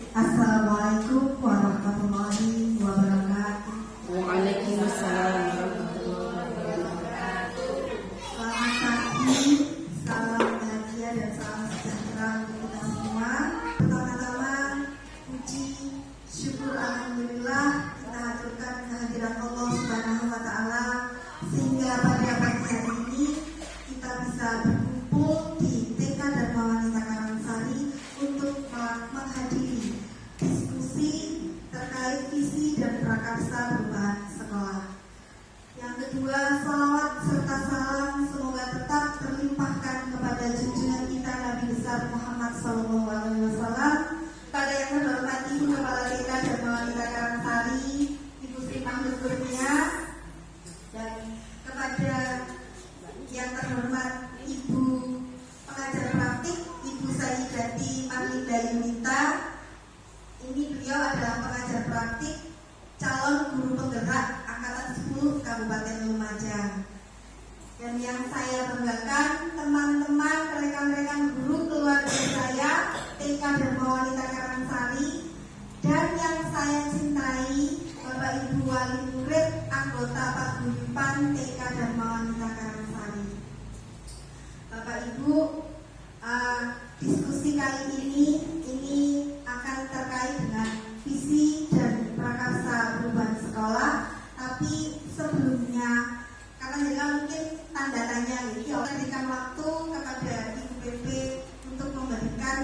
Assalamualaikum warahmatullahi wabarakatuh. Waalaikumsalam warahmatullahi wabarakatuh. Selamat pagi, salam bahagia dan salam sejahtera untuk kita semua. Pertama-tama, puji syukur alhamdulillah kita haturkan kehadiran Allah Subhanahu wa taala sehingga pada pagi hari ini kita bisa berkumpul di TK Dharma Wanita Karangsari untuk menghadiri diskusi terkait visi dan prakarsa perubahan sekolah. Yang kedua, salawat serta salam semoga tetap terlimpahkan kepada junjungan kita Nabi besar Muhammad SAW, pada yang terhormat Ibu Kepala TK Dharma Wanita Karangsari, Ibu Sri Mahmud Kurnia, dan kepada yang terhormat Ibu Pengajar Praktik Ibu Sayyidati Marlinda Yunita. Ini beliau adalah pengajar praktik calon guru penggerak angkatan 10 Kabupaten Lumajang. Dan yang saya banggakan, teman-teman, rekan-rekan guru keluarga saya TK Dharma Wanita Karangsari, dan yang saya cintai Bapak Ibu Wali Murid anggota Paguyuban TK Dharma Wanita Karangsari. Bapak Ibu, diskusi kali ini akan terkait dengan visi dan prakarsa perubahan sekolah. Tapi sebelumnya, karena juga mungkin tanda tanya ini, saya berikan waktu kepada Ibu PP untuk memberikan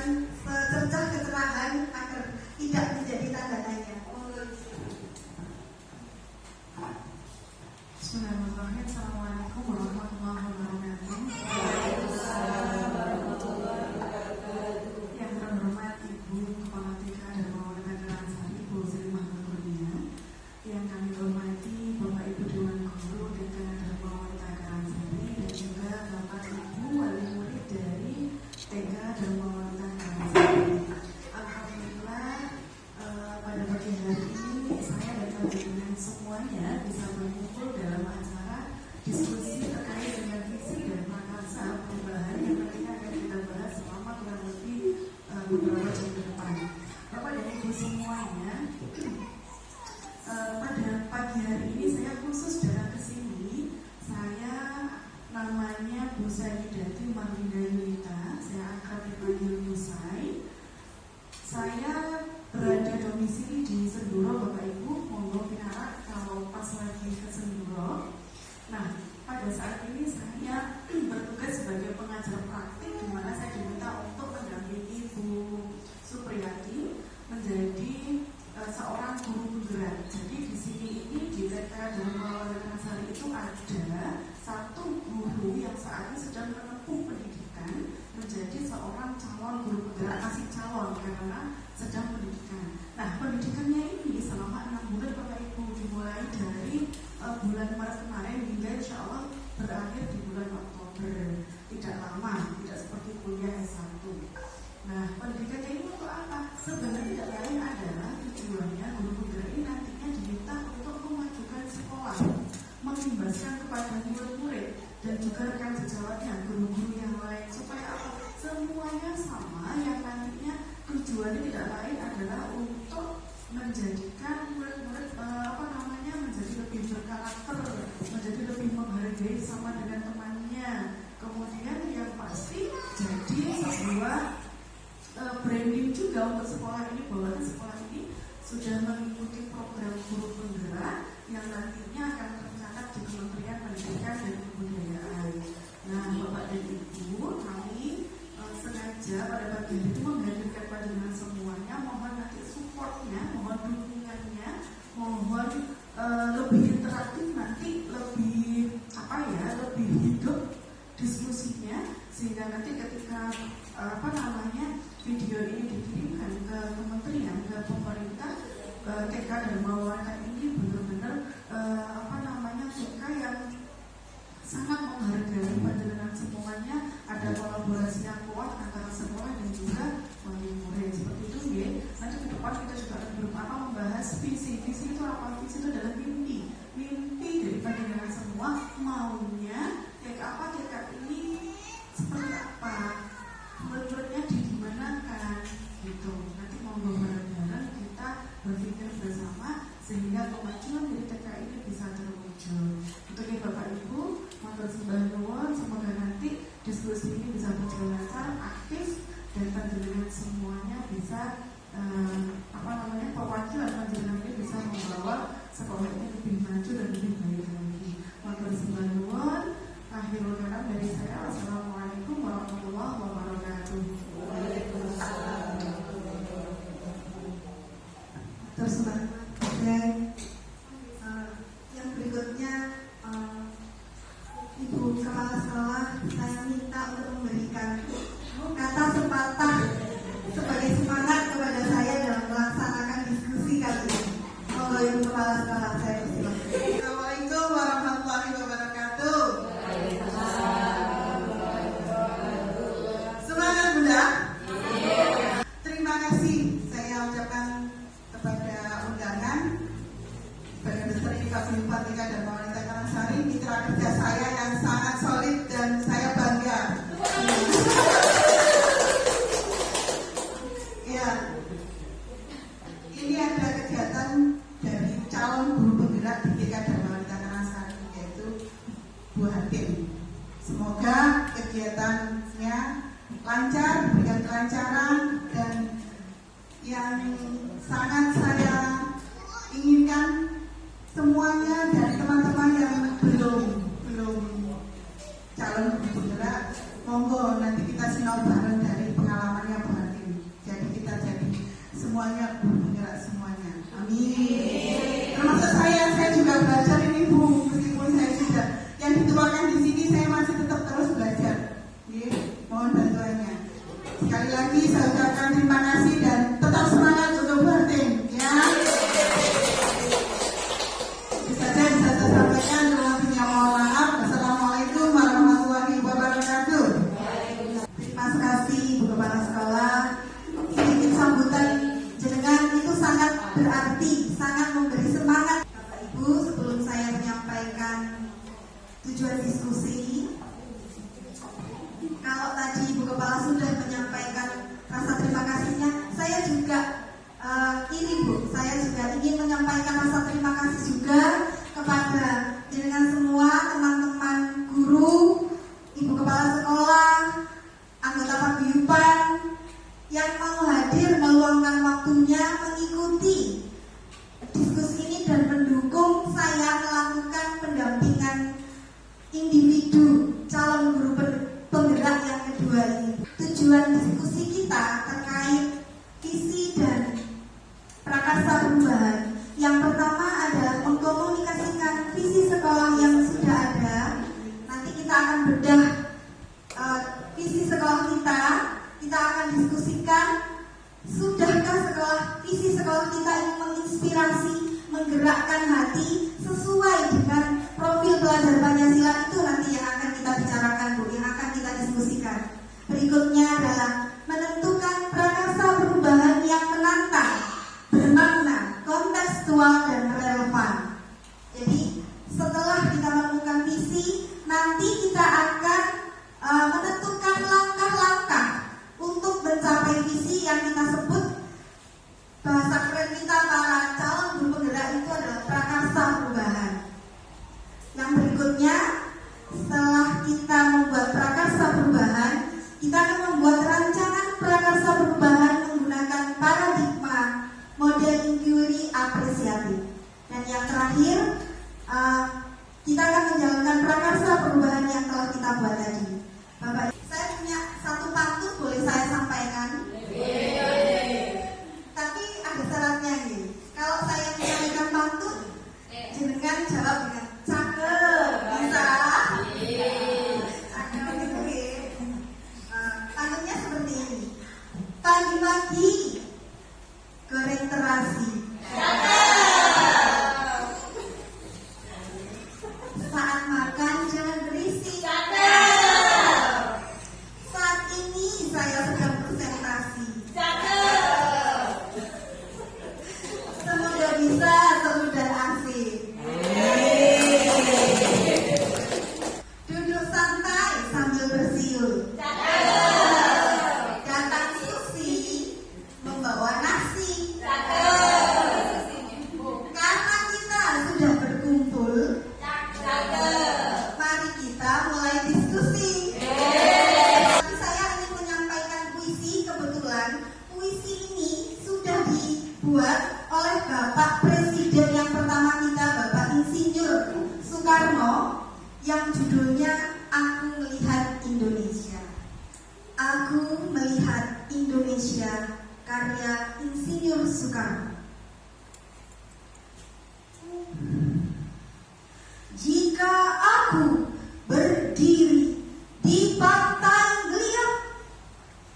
secercah keterangan agar tidak menjadi tanda tanya. Bismillahirrahmanirrahim. Assalamualaikum warahmatullahi wabarakatuh. Yang terhormat Ibu Kepala TK Dharma Wanita Karangsari, Ibu Sri Mahmud Kurnia. Yang kami hormati Bapak Ibu Dewan Guru TK Dharma Wanita Karangsari, dan juga Bapak Ibu Wali Murid dari TK Dharma Wanita Karangsari. Alhamdulillah, pada pagi hari ini saya dan teman-teman semuanya bisa berkumpul dalam acara diskusi terkait dengan visi dan prakarsa perubahan yang nantinya akan kita bahas selama kurang lebih beberapa jam ke depan. Bapak dan Ibu semuanya, pada pagi hari ini saya khusus datang ke sini. Saya namanya Bu Sayyidati Marlinda Yunita, saya akrab dipanggil Bu Say. Saya berada domisili di Senduro, Bapak Ibu, monggo pinarak kalau pas lagi ke Senduro. Nah, pada saat ini saya bertugas sebagai pengajar praktik, di mana saya diminta untuk mendampingi Bu Supriyati menjadi seorang guru penggerak. Jadi di sini ini di TK Dharma Wanita Karangsari itu ada satu guru yang saat ini sedang menempuh pendidikan menjadi seorang calon guru penggerak, masih calon karena sedang pendidikan. Nah, pendidikannya ini selama 6 bulan Bapak Ibu, dimulai dari bulan Maret kemarin hingga insya Allah berakhir di bulan Oktober. Tidak lama, tidak seperti kuliah S1. Nah, pendidikannya ini untuk apa? Sebenarnya tidak lain adalah tujuannya guru penggerak ini nantinya diminta untuk memajukan sekolah, mengimbaskan kepada murid-murid dan juga rekan sejawatnya, guru-guru yang lain, supaya apa? Semuanya sama, yang nantinya tujuannya tidak lain adalah untuk menjadikan murid-murid menjadi lebih berkarakter, menjadi lebih menghargai sama dengan temannya. Kemudian yang pasti jadi sebuah branding juga untuk sekolah ini, bahwa sekolah ini sudah mengikuti program guru penggerak yang nantinya akan tercatat di Kementerian Pendidikan dan Kebudayaan. Nah, Bapak dan Ibu, kami sengaja pada pagi hari itu menghadirkan panjenengan semuanya. Mohon nanti supportnya, mohon dukungannya, mohon lebih interaktif nanti, lebih lebih hidup diskusinya, sehingga nanti ketika video ini dikirimkan ke kementerian, ke pemerintah, TK Dharma Wanita ini benar-benar TK yang sangat menghargai panjenengan semuanya. Ada kolaborasi yang kuat antara sekolah dan juga wali murid. Seperti itu ya. Nanti ke depan kita juga akan membahas visi. Visi itu apa? Visi itu adalah mimpi dari panjenengan semua, maunya TK ini seperti apa, murid-muridnya di dimana kan gitu. Nanti mau bareng. sehingga kemajuan dari TK ini bisa terwujud. Untuk Bapak Ibu, mohon sembah nuwun, semoga nanti diskusi ini bisa berjalan lancar, aktif, dan panjenengan semuanya bisa perwakilan panjenengan ini bisa membawa sekolah ini lebih maju dan lebih baik lagi. Mohon sembah nuwun. Akhirul kalam dari saya. Wassalamualaikum warahmatullahi wabarakatuh. Terus dan yang berikutnya Ibu Kepala Sekolah, saya minta untuk memberikan kata sepatah sebagai semangat kepada saya dalam melaksanakan diskusi kali ini. Monggo Ibu Kepala Sekolah, saya persilakan. Assalamualaikum warahmatullahi wabarakatuh. Semangat Bunda. Terima kasih saya ucapkan kepada undangan Badan Besar Inovasi Informatika dan Pemerintah Karangsari, mitra kerja saya yang sangat solid dan saya bangga. Ya, ini ada kegiatan dari calon guru penggerak di TK dan Pemerintah Karangsari, yaitu Bu Hatim. Semoga kegiatannya lancar, diberikan kelancaran, dan yang sangat saya inginkan semuanya dari teman-teman yang belum calon guru penggerak, monggo nanti kita sinau bareng dari pengalamannya Bu Hatim. Jadi kita jadi semuanya guru penggerak semuanya. Amin. Termasuk saya juga belajar ini Bu, meskipun saya sudah yang dituakan di sini, saya masih tetap terus belajar. Mohon bantuannya. Sekali lagi saya ucapkan terima kasih dan tetap semangat untuk Bu Hatim, ya. Bisa saya sampaikan, lebihnya mohon maaf. Assalamualaikum warahmatullahi wabarakatuh. Terima kasih Ibu Kepala Sekolah. Ini sambutan jenengan itu sangat berarti, sangat memberi semangat. Bapak Ibu, sebelum saya menyampaikan tujuan diskusi, kalau tadi Ibu Kepala sudah menyampaikan rasa terima kasihnya, saya juga saya juga ingin menyampaikan rasa terima kasih juga kepada jenengan semua, teman-teman guru, Ibu Kepala Sekolah, anggota paguyuban yang mau hadir meluangkan waktunya mengikuti diskusi ini dan mendukung saya melakukan pendampingan individu calon guru penggerak yang kedua ini. Tujuan diskusi kita terkait visi dan prakarsa perubahan. Yang pertama adalah mengkomunikasikan visi sekolah yang sudah ada. Nanti kita akan bedah visi sekolah kita akan diskusikan, sudahkah visi sekolah kita ini menginspirasi, menggerakkan hati sesuai dengan profil pelajar Pancasila. Itu nanti yang akan kita bicarakan Bu, yang akan kita diskusikan. Berikutnya adalah menentukan prakarsa perubahan yang menantang, bermakna, kontekstual, dan relevan. Jadi setelah kita menemukan visi, nanti kita akan menentukan langkah-langkah untuk mencapai visi yang kita sebut, bahasa keren kita para calon guru penggerak itu adalah prakarsa perubahan. Yang berikutnya, setelah kita membuat prakarsa perubahan, kita akan membuat rancangan prakarsa perubahan menggunakan paradigma model inquiry apresiatif. Dan yang terakhir, kita akan menjalankan prakarsa perubahan yang telah kita buat tadi. Bapak, saya punya satu pantun, boleh saya sampaikan? Tapi ada syaratnya nih. Kalau saya menyampaikan pantun, jenengan jawab dengan cakep, bisa? Cakep gitu ya. Pantunnya seperti ini. Pagi-pagi goreng terasi. Saat makan jangan berisik. dibuat oleh Bapak Presiden yang pertama kita, Bapak Insinyur Soekarno, yang judulnya Aku Melihat Indonesia. Aku Melihat Indonesia, karya Insinyur Soekarno. Jika aku berdiri di pantai Geliat,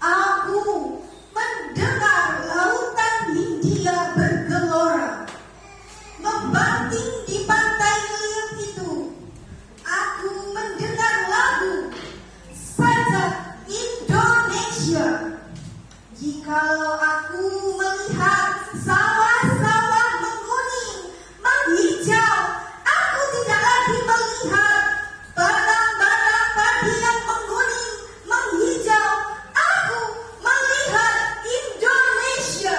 aku mendengar lautan Hindia bergelora. Membanting di pantai Geliat itu, aku mendengar lagu Sajak Indonesia. Jikalau aku melihat sawah-sawah menguning, menghijau, aku tidak lagi melihat padang-padang padi yang menguning, menghijau. Aku melihat Indonesia.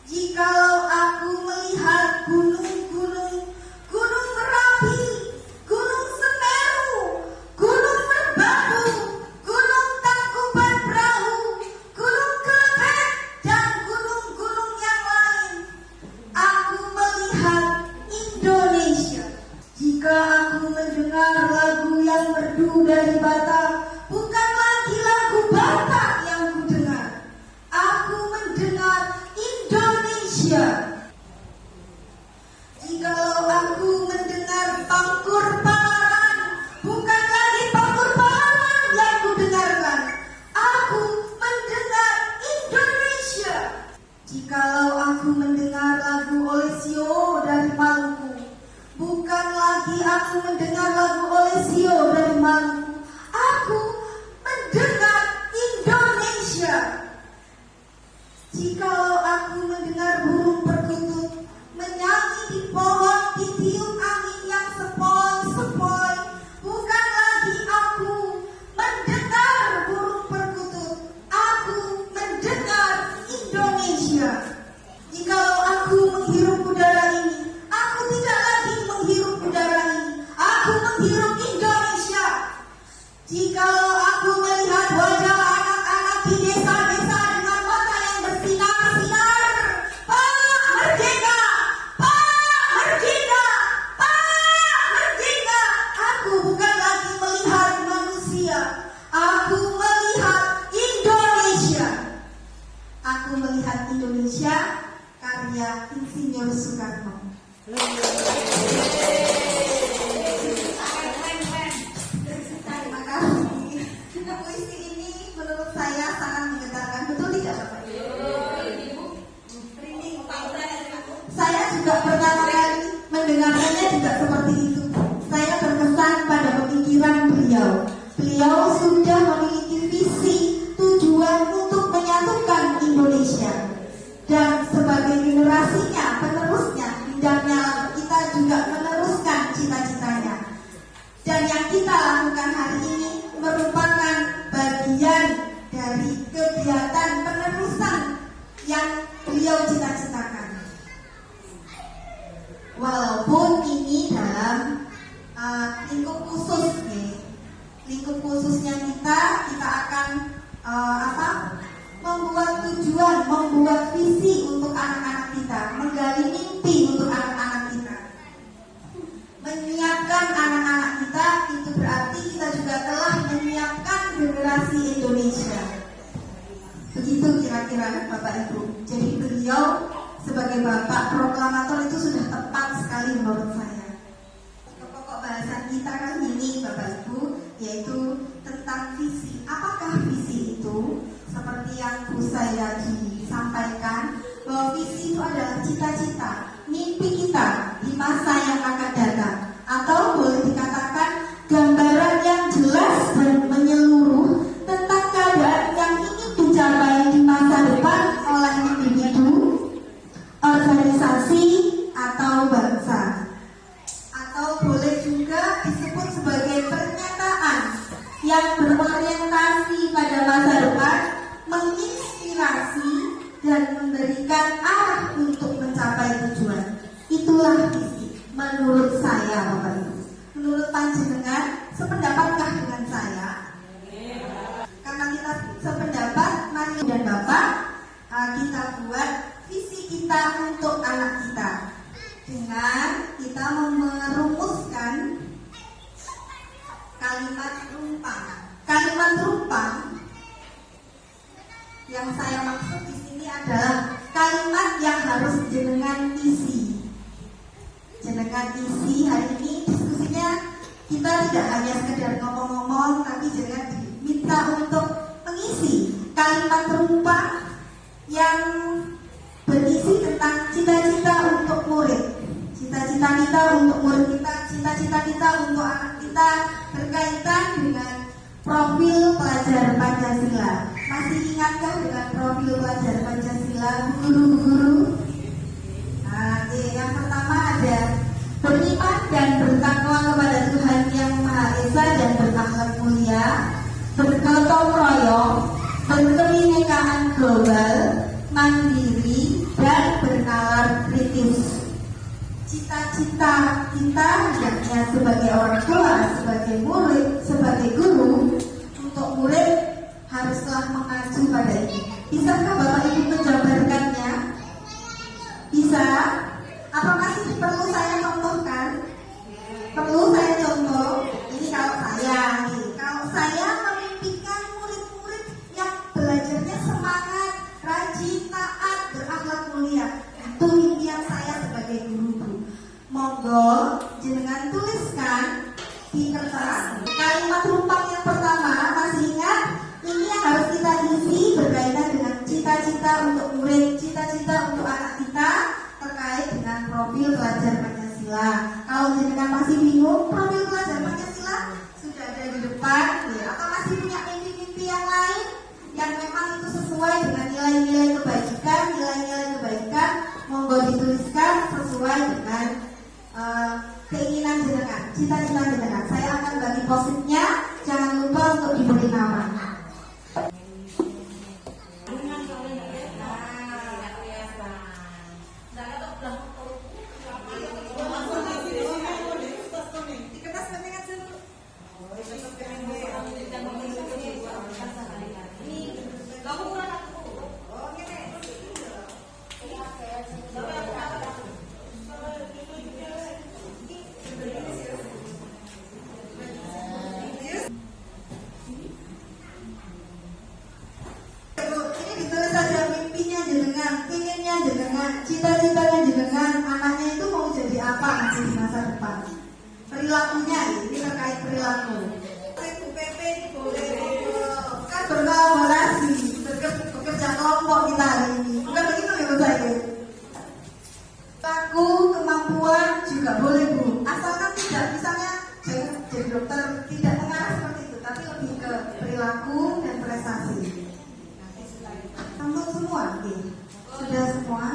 Jikalau aku melihat gunung-gunung, Gunung Merapi, Gunung Semeru, Gunung Merbabu, Gunung Tangkuban Perahu, Gunung Kelebek, dan gunung-gunung yang lain, aku melihat Indonesia. Jika aku mendengar lagu yang merdu dari Batak, bukan lagi lagu Batak yang kudengar, aku mendengar Indonesia. Jikalau aku mendengar Pangkur Palaran, bukan lagi Pangkur Palaran yang kudengarkan, aku mendengar Indonesia. Jikalau aku mendengar lagu Olesio dari Maluku, bukan lagi aku mendengar lagu Olesio dari Maluku, aku mendengar Indonesia. Jikalau aku mendengar burung perkutut menyanyi di pohon, ditiup angin yang sepoi-sepoi, bukan lagi aku mendengar burung perkutut, aku mendengar Indonesia. Jikalau aku menghirup udara ini, aku tidak lagi menghirup udara ini, aku menghirup Indonesia. Jikalau aku melihat wajah anak-anak di desa-desa dengan mata yang bersinar-sinar, Pak Merdeka, Pak Merdeka, Pak Merdeka, aku bukan lagi melihat manusia, aku melihat Indonesia. Aku melihat Indonesia, karya Insinyur Soekarno. Terima kasih. Puisi ini menurut saya sangat menggetarkan, betul tidak Bapak? Saya juga pertama kali mendengarkannya juga seperti itu. Saya terkesan pada pemikiran beliau. Beliau sudah memiliki visi, tujuan untuk menyatukan Indonesia. Dan sebagai generasinya, penerusnya, hendaknya kita juga meneruskan cita-citanya. Dan yang kita lakukan hari ini merupakan bagian dari kegiatan penerusan yang beliau cita-citakan. Walaupun ini dalam lingkup khusus, lingkup khususnya kita akan membuat tujuan, membuat visi untuk anak-anak kita, menggali mimpi untuk anak-anak kita, menyiapkan anak-anak kita. Itu berarti kita juga telah menyiapkan generasi Indonesia. Begitu kira-kira Bapak Ibu. Jadi beliau sebagai Bapak Proklamator itu sudah tepat sekali menurut saya. Pokok bahasan kita kan ini Bapak Ibu, yaitu tentang visi. Apakah visi itu? Seperti yang Bu saya disampaikan, bahwa visi itu adalah cita-cita, mimpi kita di masa yang akan datang, atau boleh dikatakan gambaran yang jelas dan menyeluruh tentang keadaan yang ingin dicapai di masa depan oleh individu, organisasi, atau bangsa. Atau boleh juga disebut sebagai pernyataan yang berorientasi pada masa depan, menginspirasi dan memberikan arah untuk mencapai tujuan. Itulah visi menurut saya Bapak Ibu. Menurut panjenengan, sependapatkah dengan saya? Karena kita sependapat, mari dan Bapak kita buat visi kita untuk anak kita dengan kita merumuskan kalimat rumpang. Kalimat rumpang yang saya maksud di sini adalah kalimat yang harus jenengan isi. Jenengan isi hari ini diskusinya kita tidak hanya sekedar ngomong-ngomong, tapi jenengan diminta untuk mengisi kalimat rumpang yang berisi tentang cita-cita untuk murid, cita-cita kita untuk murid kita, cita-cita kita untuk anak kita berkaitan dengan profil pelajar Pancasila. Masih ingatkah dengan profil pelajar Pancasila, guru-guru? Nah, yang pertama ada beriman dan bertakwa kepada Tuhan Yang Maha Esa dan berakhlak mulia, bergotong royong, berkebinekaan global, mandiri, dan bernalar kritis. Cita-cita kita hendaknya sebagai orang tua, sebagai murid, sebagai guru, untuk murid haruslah mengacu pada ini. Bisakah Bapak Ibu menjabarkannya? Bisa? Apa masih perlu saya contohkan? Perlu saya contoh? Ini kalau saya memimpikan murid-murid yang belajarnya semangat, rajin, taat, berakhlak mulia. Itu impian saya sebagai guru. Monggo jenengan tuliskan di kertas kalimat rumpang yang pertama. Masih ingat? Ini yang harus kita isi berkaitan dengan cita-cita untuk murid, cita-cita untuk anak kita terkait dengan profil pelajar Pancasila. Kalau jenengan masih bingung profil pelajar Pancasila sudah ada di depan, ya, atau masih punya mimpi-mimpi yang lain yang memang itu sesuai dengan nilai-nilai kebaikan, monggo dituliskan sesuai dengan keinginan jenengan, cita-cita jenengan. Saya akan bagi post-itnya, jangan lupa untuk diberi nama. Cita-citanya jenengan, anaknya itu mau jadi apa nanti di masa depan. Perilakunya, ini terkait perilaku. Bu PP ini boleh kan berkolaborasi, bekerja kelompok kita hari ini. Bukan begitu ya Bu saya? Perilaku, kemampuan juga boleh Bu. Asalkan tidak misalnya jadi dokter, tidak mengarah seperti itu, tapi lebih ke perilaku dan prestasi. Untuk semua, sudah semua.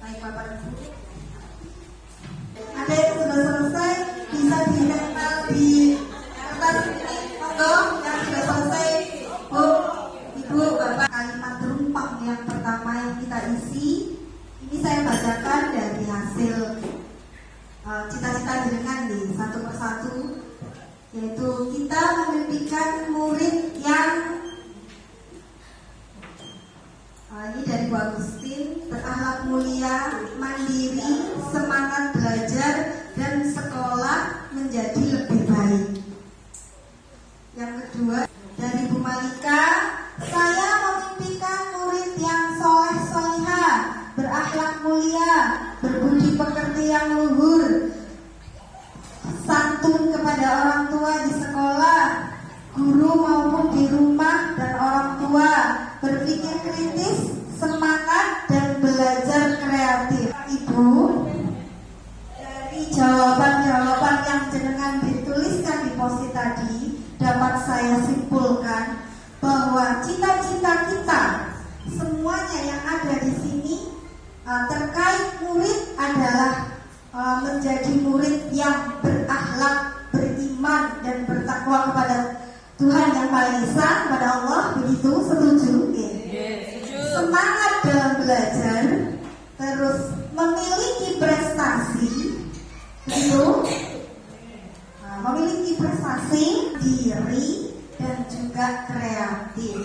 Baik Bapak Ibu. Ada yang sudah selesai bisa ditempel di kertas ini. Monggo yang sudah selesai, Bu, Ibu, Bapak. Kalimat rumpang yang pertama yang kita isi, ini saya bacakan dari hasil cita-cita jenengan di satu persatu, yaitu kita memimpikan murid yang ini dari Bu Agustin, berakhlak mulia, mandiri, semangat belajar, dan sekolah menjadi lebih baik. Yang kedua dari Bu Malika, saya memimpikan murid yang soleh solihah, berakhlak mulia, berbudi pekerti yang luhur, santun kepada orang tua di sekolah, guru maupun di rumah dan orang tua, berpikir kritis, semangat, dan belajar kreatif. Ibu, dari jawaban-jawaban yang jenengan dituliskan di post-it tadi, dapat saya simpulkan bahwa cita-cita kita semuanya yang ada di sini terkait murid adalah menjadi murid yang berakhlak, beriman, dan bertakwa kepada Tuhan Yang Maha Esa, kepada Allah. Begitu, setuju? Semangat dalam belajar, terus memiliki prestasi, begitu? Memiliki prestasi, diri, dan juga kreatif.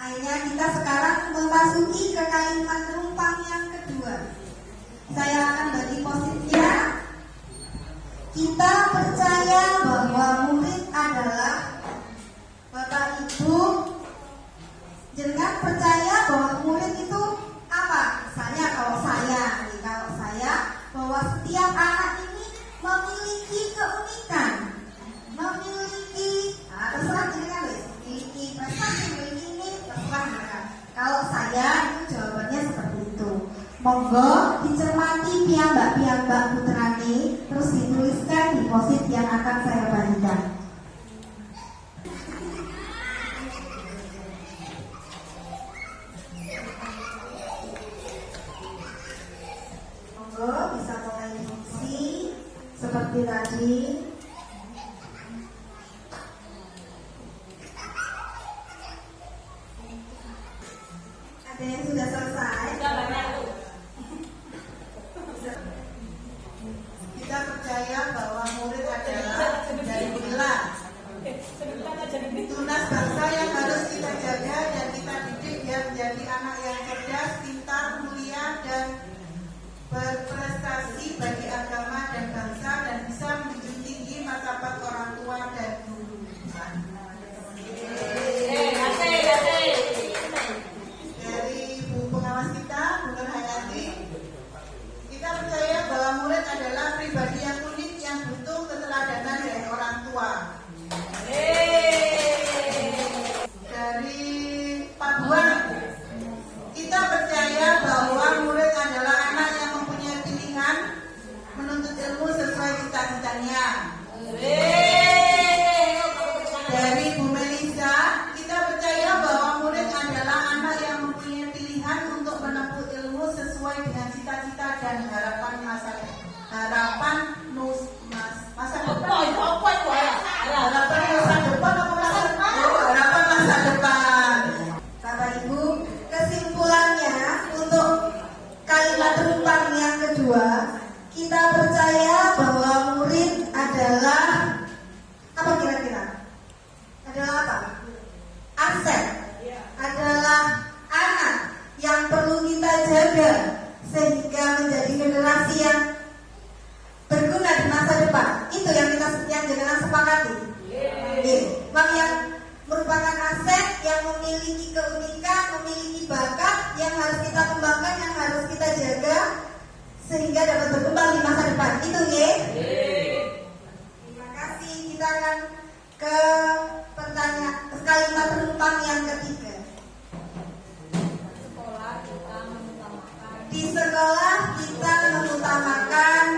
Akhirnya kita sekarang memasuki ke kalimat rumpang yang kedua. Saya akan bagi posisinya. Kita percaya bahwa murid adalah Bapak Ibu. Jenengan percaya bahwa murid itu apa? Misalnya kalau saya bahwa setiap anak ini memiliki keunikan, memiliki terserah jenengan memiliki prestasi, memiliki ini terserah jenengan. Kalau saya itu jawabannya seperti itu. Monggo dicermati piyambak putrane, terus dituliskan di posit yang akan saya bagikan. Monggo bisa mulai fungsi seperti tadi. Ada yang sudah selesai? Kita percaya bahwa murid adalah dari gelar tunas bangsa yang harus kita jaga dan kita didik biar menjadi anak yang cerdas, pintar, mulia, dan berprestasi bagi agama dan bangsa dan bisa menjunjung tinggi martabat orang tua dan guru. Dari Bu Pengawas kita, Bu Nur Hayati, kita percaya bahwa murid adalah pribadi yang unik yang butuh keteladanan dari orang tua. Dari Pak Buan, kita percaya bahwa murid adalah anak yang mempunyai pilihan menuntut ilmu sesuai cita-citanya. Dari Bu Melisa, kita percaya bahwa murid adalah anak yang mempunyai pilihan untuk menempuh ilmu sesuai dengan cita-cita dan harapan masa depan. Harapan masa depan. Bapak Ibu, kesimpulannya untuk kalimat rumpang yang kedua, kita percaya bahwa murid adalah apa kira-kira? Adalah apa? Aset. Adalah anak yang perlu kita jaga sehingga menjadi generasi yang berguna di masa depan. Itu yang jangan sepakati. Yang merupakan aset yang memiliki keunikan, memiliki bakat yang harus kita kembangkan, yang harus kita jaga sehingga dapat berkembang di masa depan. Itu ya. Terima kasih. Kita akan ke pertanyaan kalimat rumpang yang ketiga. Di sekolah kita mengutamakan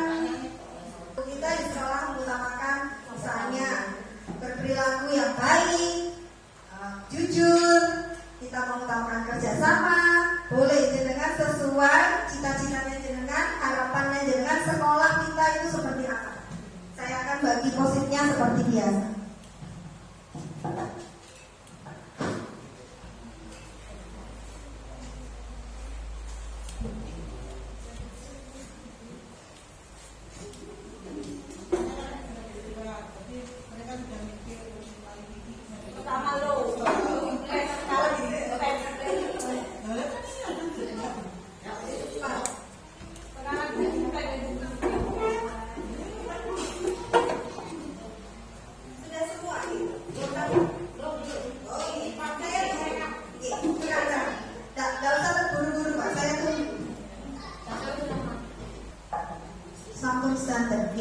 misalnya berperilaku yang baik, jujur, kita mengutamakan kerjasama, boleh jenengan sesuai cita-citanya jenengan, harapannya jenengan, sekolah kita itu seperti apa. Saya akan bagi posisinya seperti biasa. Sampun standar,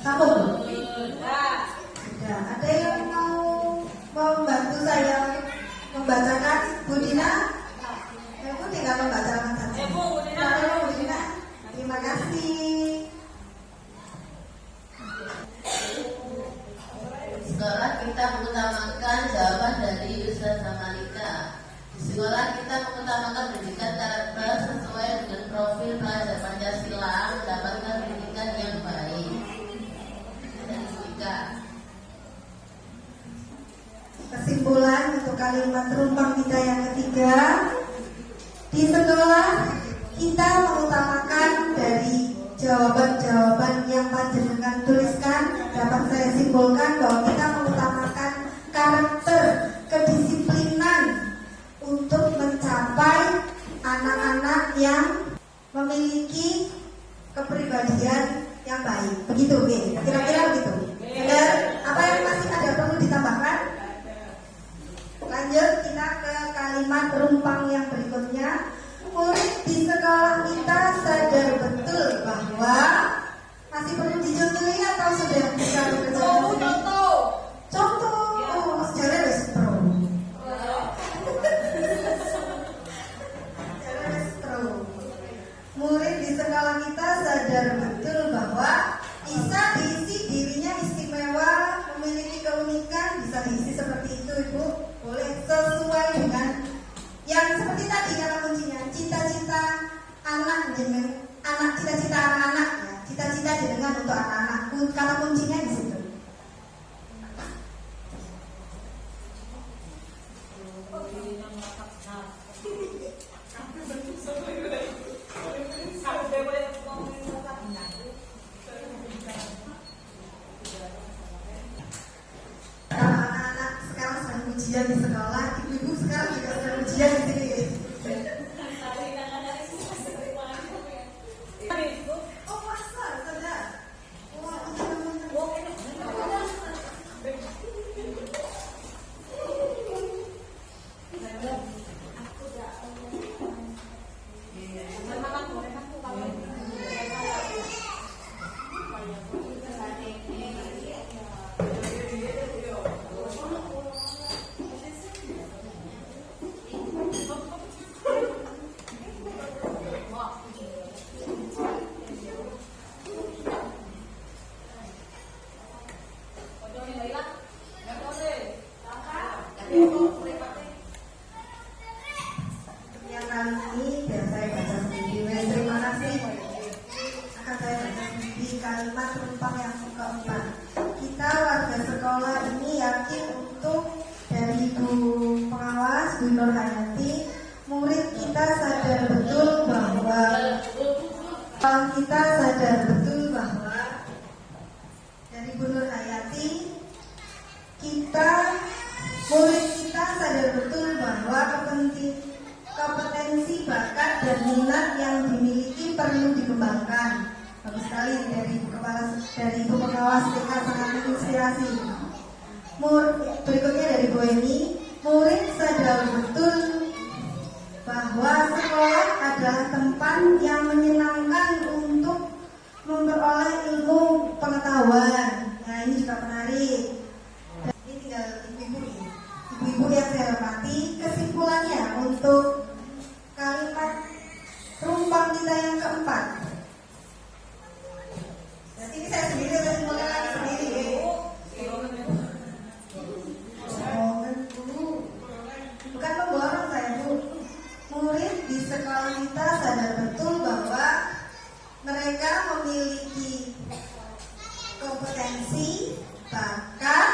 sampun. Ya, ada yang mau membantu saya membacakan, Bu Dina? Bu tinggal membacakan saja. Bu Dina, terima kasih. Di sekolah kita mengutamakan jawaban dari Ustazah Malika. Di sekolah kita mengutamakan pendidikan karakter sesuai dengan profil pelajar Pancasila, mendapatkan pendidikan yang baik dan etika. Kesimpulan untuk kalimat rumpang kita yang ketiga, di sekolah kita mengutamakan dari jawaban-jawaban yang panjenengan tuliskan, dapat saya simpulkan bahwa kita mengutamakan karakter, kedisiplinan kalimat rumpang yang berikutnya. Murid di sekolah kita sadar betul bahwa masih perlu dicontohi atau sudah bisa contoh. Sejarah wis pro. Murid di sekolah kita sadar betul bahwa bisa diisi dirinya istimewa, memiliki keunikan, bisa diisi seperti itu Ibu. Boleh sesuai dengan yang seperti tadi kata kuncinya, cita-cita anak cita-cita anak-anak ya. Cita-cita jenengan untuk anak-anak. Kata kuncinya di situ. Anak-anak sekarang sedang ujian di sekolah, ibu-ibu sekarang juga sedang ujian di sini. Oh masa, saja. Yang kali ini biar saya baca sendiri. Terima kasih. Akan saya baca sendiri kalimat rumpang yang keempat. Kita warga sekolah ini yakin untuk dari Ibu Pengawas Bu Nur Hayati, murid kita sadar betul bahwa dari Bu Nur Hayati murid kita sadar betul bahwa kompetensi, bakat, dan minat yang dimiliki perlu dikembangkan. Bagus sekali dari Ibu Pengawas TK, sangat menginspirasi. Berikutnya dari Bu Eni, murid sadar betul bahwa sekolah adalah tempat yang menyenangkan untuk memperoleh ilmu pengetahuan. Nah ini juga menarik. Ini tinggal ibu-ibu yang saya hormati. Kesimpulannya untuk kalimat rumpang kita yang keempat. Jadi ini saya sendiri kesimpulan lagi sendiri. Bukan memborong saya Bu. Murid di sekolah kita sadar betul bahwa mereka memiliki kompetensi, bakat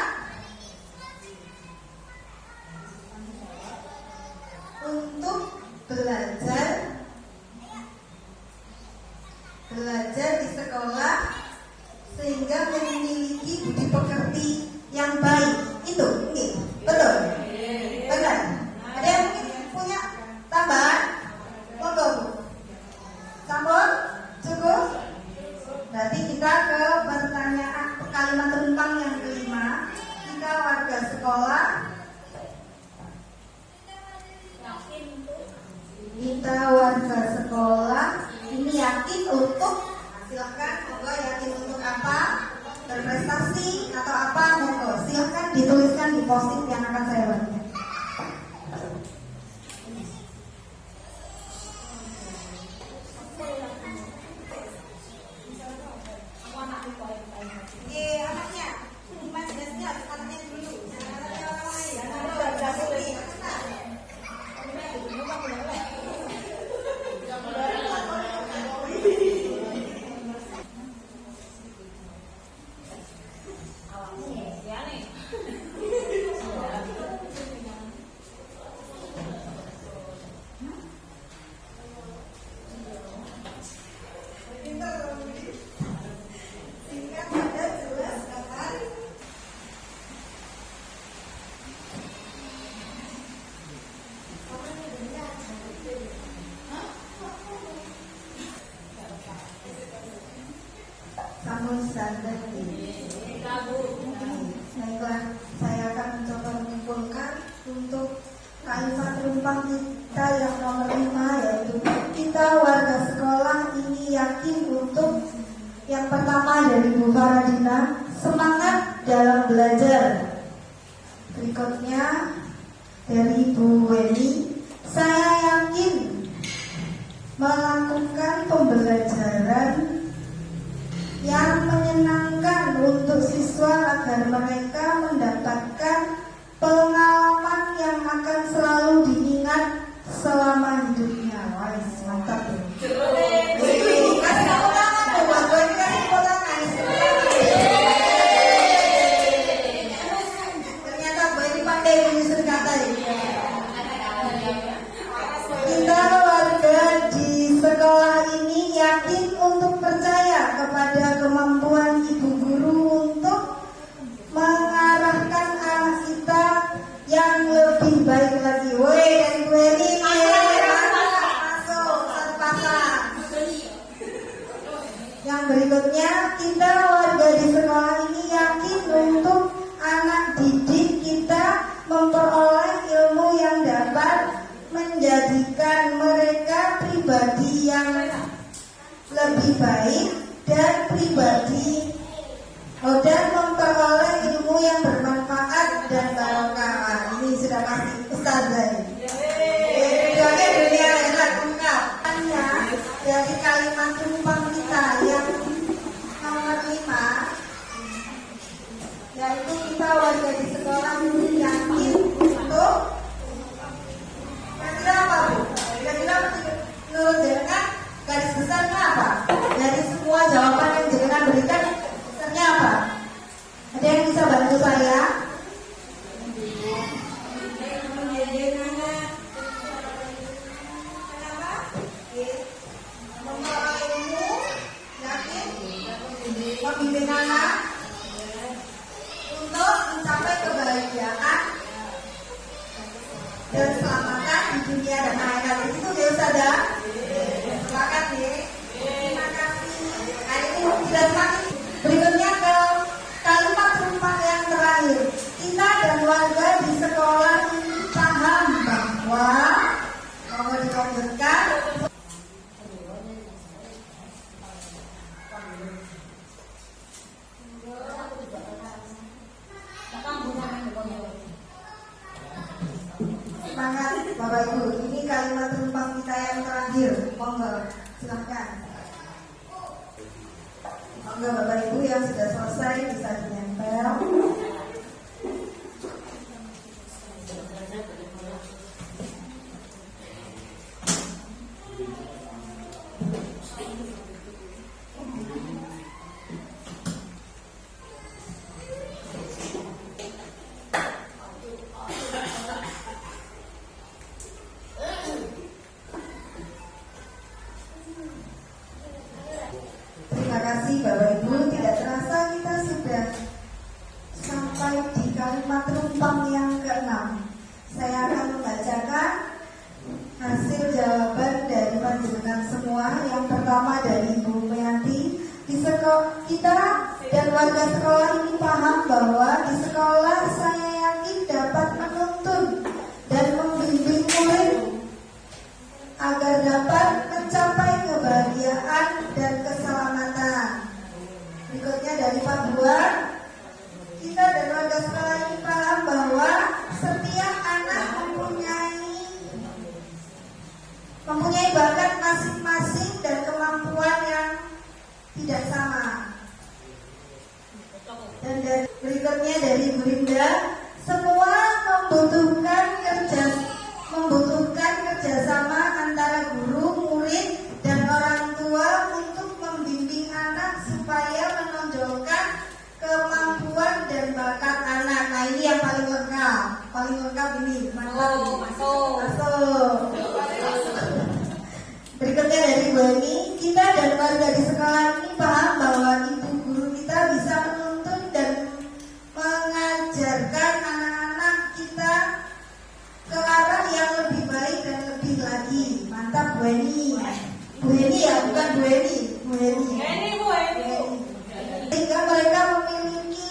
untuk belajar di sekolah sehingga memiliki budi pekerti yang baik. Itu betul. Benar. Ada yang mungkin punya tambahan? Monggo Bu. Sampun? Cukup? Berarti kita ke pertanyaan kalimat rumpang yang kelima. Kita warga sekolah ini yakin untuk, silahkan monggo, yakin untuk apa, berprestasi atau apa, monggo silahkan dituliskan di post-it yang akan saya baca. Anaknya, Mas Desnya, anaknya dulu. Anaknya orang lain. penumpang kita yang nomor 5, yaitu kita warga sekolah ini yakin untuk yang pertama dari Bu Faradina, semangat dalam belajar. Berikutnya dari Bu Weni, saya yakin melakukan pembelajaran yang menyenangkan untuk siswa agar mereka mendapatkan pengalaman yang akan selalu diingat selama hidupnya. Wah, mantap tuh. Kasih tepuk tangan tuh, buat gue ini kasih tepuk tangan. Ternyata gue ini pandai menyusun kata ya. Kita warga di sekolah ini yakin untuk percaya kepada kemampuan ibu guru untuk mengarahkan anak kita yang lebih baik lagi. Woi, dari gue ini masuk terpasang. Yang berikutnya, kita warga di sekolah ini yakin untuk anak didik kita memperoleh ilmu yang dapat menjadikan mereka pribadi yang lebih baik dan dan memperoleh ilmu yang bermanfaat dan barokah. Ini sudah pasti ustazah. Keduanya dunia akhirat lengkap. Dari kalimat tumpang kita yang nomor 5, yaitu kita warga di sekolah ini yakin untuk kira-kira apa Bu? Kira-kira menurut jenengan garis besarnya apa? Dari semua jawaban yang jenengan berikan, besarnya apa? Ada yang bisa bantu saya? Kenapa? Memperoleh ilmu, yakin, membimbing anak untuk mencapai kebahagiaan dan keselamatan di dunia dan akhirat. Itu ya Ustazah? Sepakat ya? Terima kasih. Nah ini tidak semakin. Berikutnya ke kalimat tumpang yang terakhir. Kita dan warga di sekolah ini paham bahwa mau dilanjutkan. Semangat Bapak Ibu, ini kalimat tumpang kita yang terakhir. Monggo, silahkan. Monggo Bapak Ibu yang sudah selesai bisa dinempel. Terima kasih Bapak Ibu, tidak terasa kita sudah sampai di kalimat tumpang yang ke-6. Saya akan membacakan hasil jawaban dari panjenengan semua. Yang pertama dari Ibu Meyanti, di sekolah kita dan warga sekolah ini paham bahwa di sekolah saya yakin dapat menuntun dan membimbing murid agar dapat mencapai kebahagiaan dan keselamatan. Berikutnya dari Pak Buar, kita dan warga sekolah ini paham bahwa setiap anak mempunyai bakat masing-masing dan kemampuan yang tidak sama. Dan berikutnya dari Bu Linda, semua membutuhkan kerjasama antara guru, murid, dan orang tua untuk membimbing anak supaya menonjolkan kemampuan dan bakat anak. Nah ini yang paling lengkap ini. Masuk. Berikutnya dari Bu Eni, kita dan warga di sekolah ini paham bahwa ibu guru kita bisa menuntun dan mengajarkan anak-anak kita ke arah yang lebih baik dan lebih lagi. Mantap Bu Eni. Bu Eni ya, bukan Bu Eni. Bu Eni. Sehingga mereka memiliki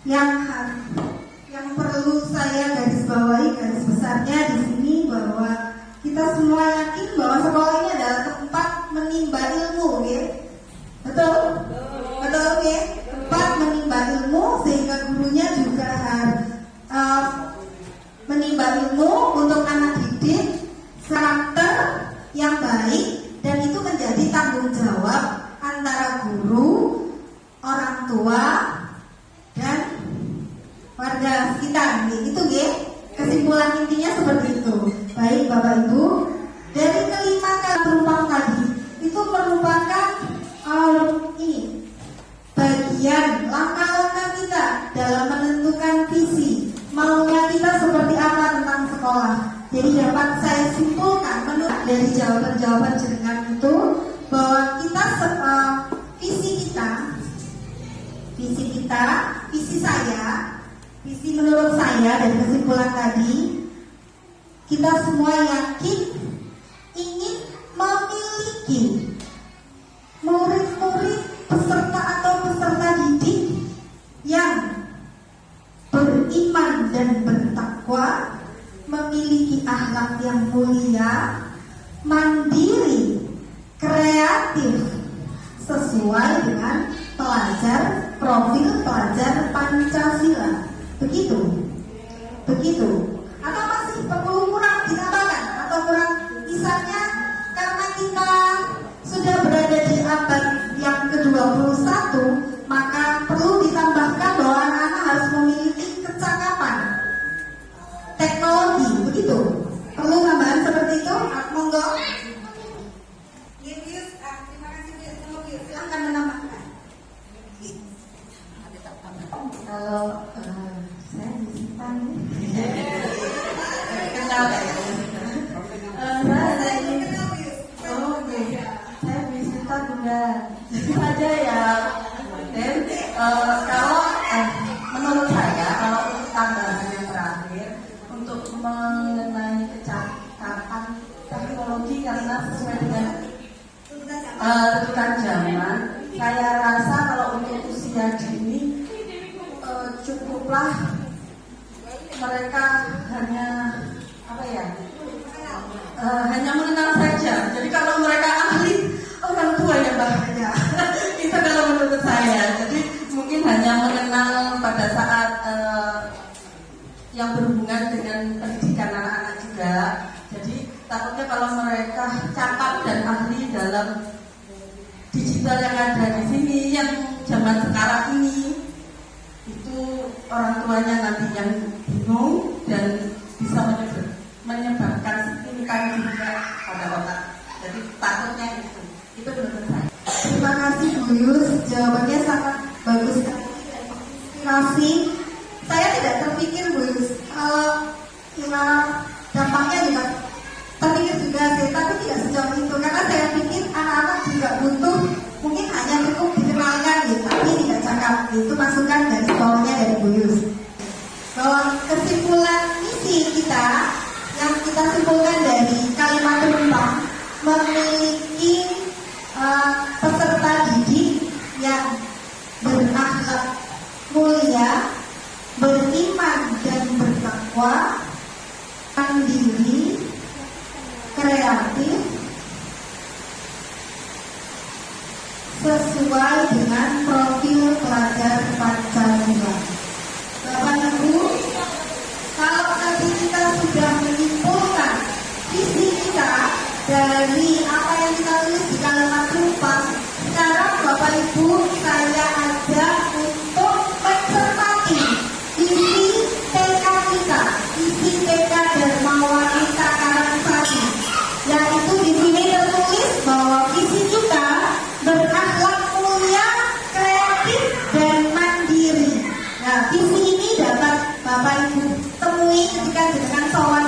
yang perlu saya garis bawahi, garis besarnya di sini bahwa kita semua yakin bahwa sekolah ini adalah tempat menimba ilmu, ya? Betul? Betul, ya? Tempat menimba ilmu, sehingga gurunya juga harus menimba ilmu untuk anak didik karakter yang baik, dan itu menjadi tanggung jawab antara guru, orang tua, dan warga sekitar. Itu ya, kesimpulan intinya seperti itu. Baik Bapak Ibu, dari kelima kata perumpam tadi itu merupakan bagian langkah-langkah kita dalam menentukan visi maunya kita seperti apa tentang sekolah. Jadi dapat saya simpulkan menurut dari jawaban-jawaban jenengan itu bahwa kita visi menurut saya dari kesimpulan tadi, kita semua yakin ingin memiliki murid-murid peserta atau peserta didik yang beriman dan bertakwa, memiliki akhlak yang mulia, mandiri, kreatif, sesuai dengan profil pelajar Pancasila. Begitu. Atau masih perlu kurang ditambahkan atau kurang, misalnya karena kita sudah berada di abad yang ke-21, maka perlu ditambahkan bahwa anak-anak harus memiliki kecakapan teknologi. Begitu. Perlu tambahan seperti itu? Monggo. Terima kasih. Silahkan menambahkan. Kalau saya disimpan kenal saya disimpan juga saja ya. Dan kalau menurut saya, kalau untuk tambahan yang terakhir untuk mengenai kecakapan teknologi karena sesuai dengan tuntutan zaman, saya rasa kalau untuk usia dini cukuplah mereka hanya hanya mengenal saja. Jadi kalau mereka ahli, orang tua yang bahaya. Itu kalau menurut saya. Jadi mungkin hanya mengenal pada saat yang berhubungan dengan pendidikan anak-anak juga. Jadi takutnya kalau mereka cakap dan ahli dalam digital yang ada di sini, yang zaman sekarang ini, itu orang tuanya nanti yang bingung dan bisa menyebabkan signifikan juga pada otak. Jadi takutnya itu menurut saya. Terima kasih Bu Yus, jawabannya sangat bagus dan inspirasi. Saya tidak terpikir Bu Yus, kalau dampaknya juga terpikir juga sih, tapi tidak sejauh itu, karena saya pikir anak-anak juga butuh, mungkin hanya cukup dikenalkan gitu, tapi tidak cakap. Itu masukan dari sekolahnya dari Bu Yus. Bahwa kesimpulan misi kita yang kita simpulkan dari kalimat penumpang, memiliki peserta didik yang berakhlak mulia, beriman dan bertakwa, mandiri, kreatif, sesuai dengan profil pelajar Pancasila. Bapak Ibu, kalau tadi kita sudah menyimpulkan visi kita dari apa yang kita tulis di kalimat penumpang, sekarang Bapak Ibu saya ajak untuk mencermati isi TK kita, isi TK Darmawan Eka Karangsari, yaitu di sini tertulis bahwa visi kita berakhlak mulia, kreatif dan mandiri. Nah, visi ini dapat Bapak Ibu temui ketika dengan soal